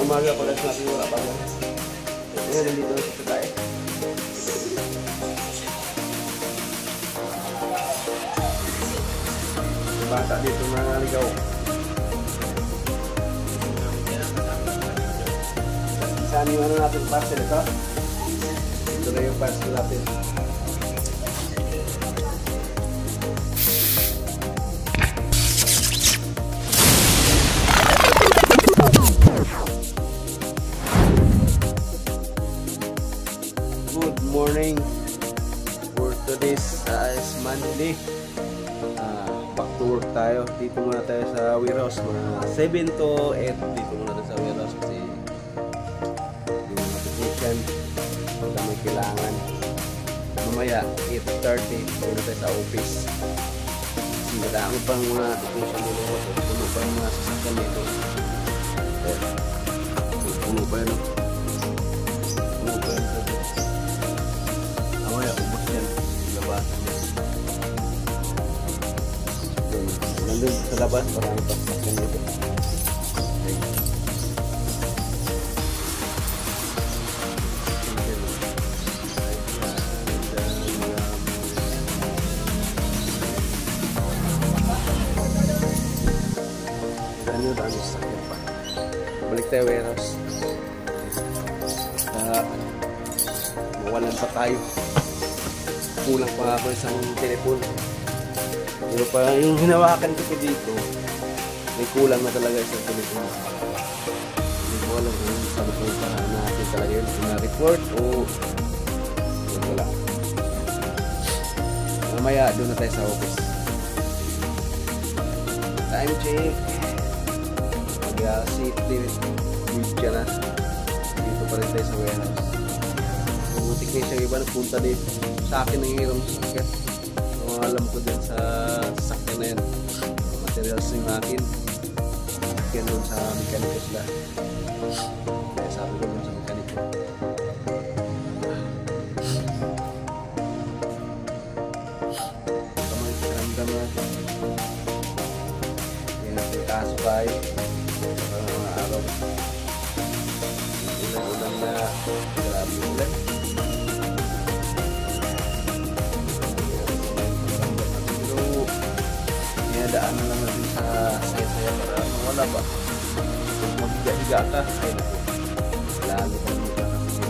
Kaninang umaga pala natin wala pa yan. Ngayon nandito na sa tatay. Bata dito mga ligaw. Saan yung ano natin parcel ito? Ito na yung parcel natin. Good morning. For today's is Monday. Back to work tayo. Dito muna tayo sa warehouse. Mga 7 to 8 dito muna tayo sa warehouse kasi yung application na may kailangan. Mamaya 8:30 muna tayo sa office. Kasi madami pang mga application nila. Puno pa yung mga sasakyan nito. Puno pa yun. Puno pa yun. Mamaya ubos yan. Labasan yan. Nandun sa labas, parang pasakyan dito. Okay. Ano sasakyan pa. Balik tayo warehouse. Mawalan pa tayo. Kulang pa ako isang telepono. Pero pa yung hinawakan ko dito, may kulang na talaga isang telepono. Hindi ko alam kung sabi ko pa natin talaga yun. Kung na-report o wala. Mamaya doon na tayo sa office. Time check. Mag-safety media na. Dito pa rin tayo sa warehouse. Yung technician iba nagpunta dito. Sa akin nangihiram sa sakyan. Alam ko din sa sakyan na yan. Materials yung akin. Sakyan doon sa mekaniko sila. Kaya sabi ko doon sa mekaniko. Kamay kiramdam natin. Yan natin kaso tayo. Sa mga araw. Ulan-ulan na grabe ulan. Daan na lang natin sa saya-saya para mawala ba. Kung maghiga-higa ka, ay naku. Lalo ka naman ka kasi.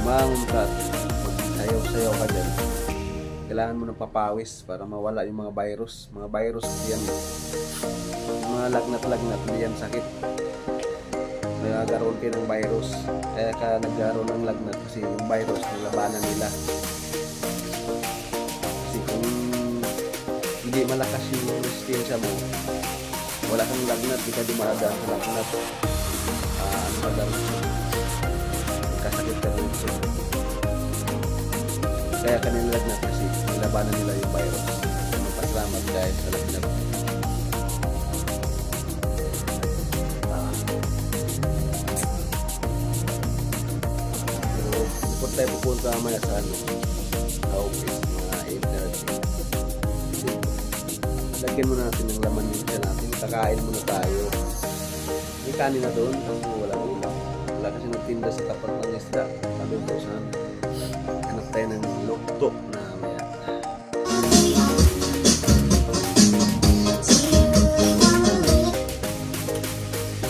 Umangkat, magsayaw-sayaw ka dyan. Kailangan mo ng papawis para mawala yung mga virus. Mga virus yan. Yung mga lagnat-lagnat, yan sakit. Nagagaroon kayo ng virus. Kaya ka nagagaroon ng lagnat kasi yung virus, nilabanan nila. Hindi malakas yung resistensya mo, wala kang lagnat, di ka dumadaan sa lagnat. Ano ka daros? Kasakit ka rin siya. Kaya ka nilagnat kasi nilabanan nila yung virus. Magpasalamat dahil sa lagnat. Pero kung tayo pupunta mamaya sa office, mga 8:30. Lagyan muna natin ng laman yung siya natin. Kakain muna tayo. May kanin na doon kasi walang ulam. Wala kasi nagtinda sa tapat ng isda. Sabi ko saan. Hanap tayo ng lukto na maya.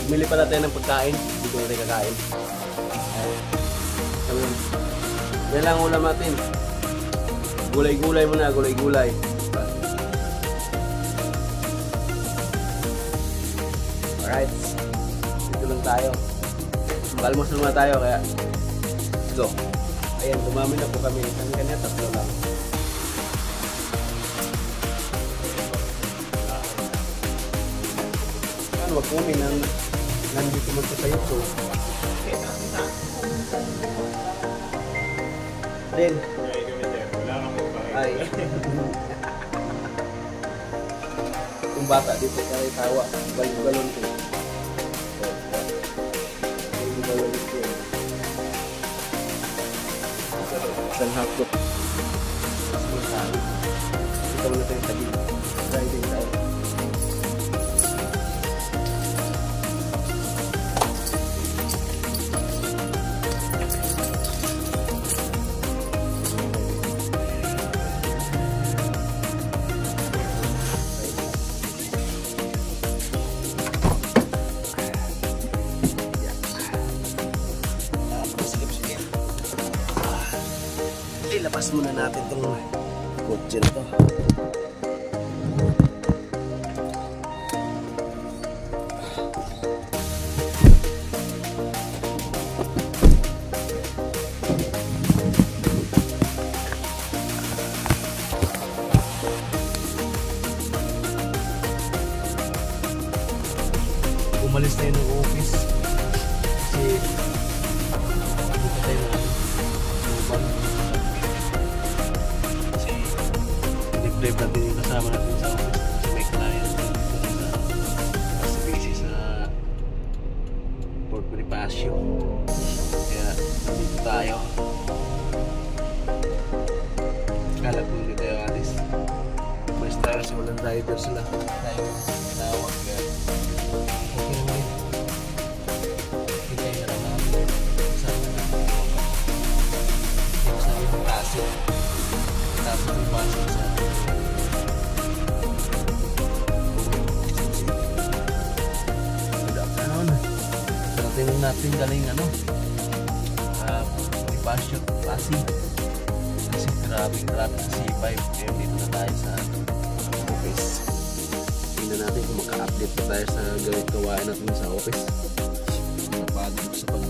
Bumili pala tayo ng pagkain. Hindi ko natin kakain. Sabi mo, yan lang ulam natin. Gulay-gulay muna. Gulay-gulay. Alright, dito lang tayo. Mag-almusal muna tayo kaya go. Ayan, dumami na po kami. Kanya tatlo lang. Ano, wag kami nang nandito magsasayo ko. Then, ay. Yung bata dito kaya tawa. Balon-balon ko. Balon-balon ko. Isang hapot. Ito muna tayo tabi. Riding tayo. ilabas muna natin itong kotse na to. Umalis na yun ng office kasi dito tayo na lubang kasi nag-drive natin yung kasama natin sa office kasi may client kasi busy sa Port Bonifacio, kaya nandito tayo. Kala ko hindi tayo alis, umalis tayo kasi walang driver sila, tayo tinawag kaya tingnan natin galing Bonifacio, Pasig kasi grabing traffic sa C5, kaya dito na tayo sa office. Tingnan natin kung maka-update pa tayo sa gawain natin sa office. Napagod sa pag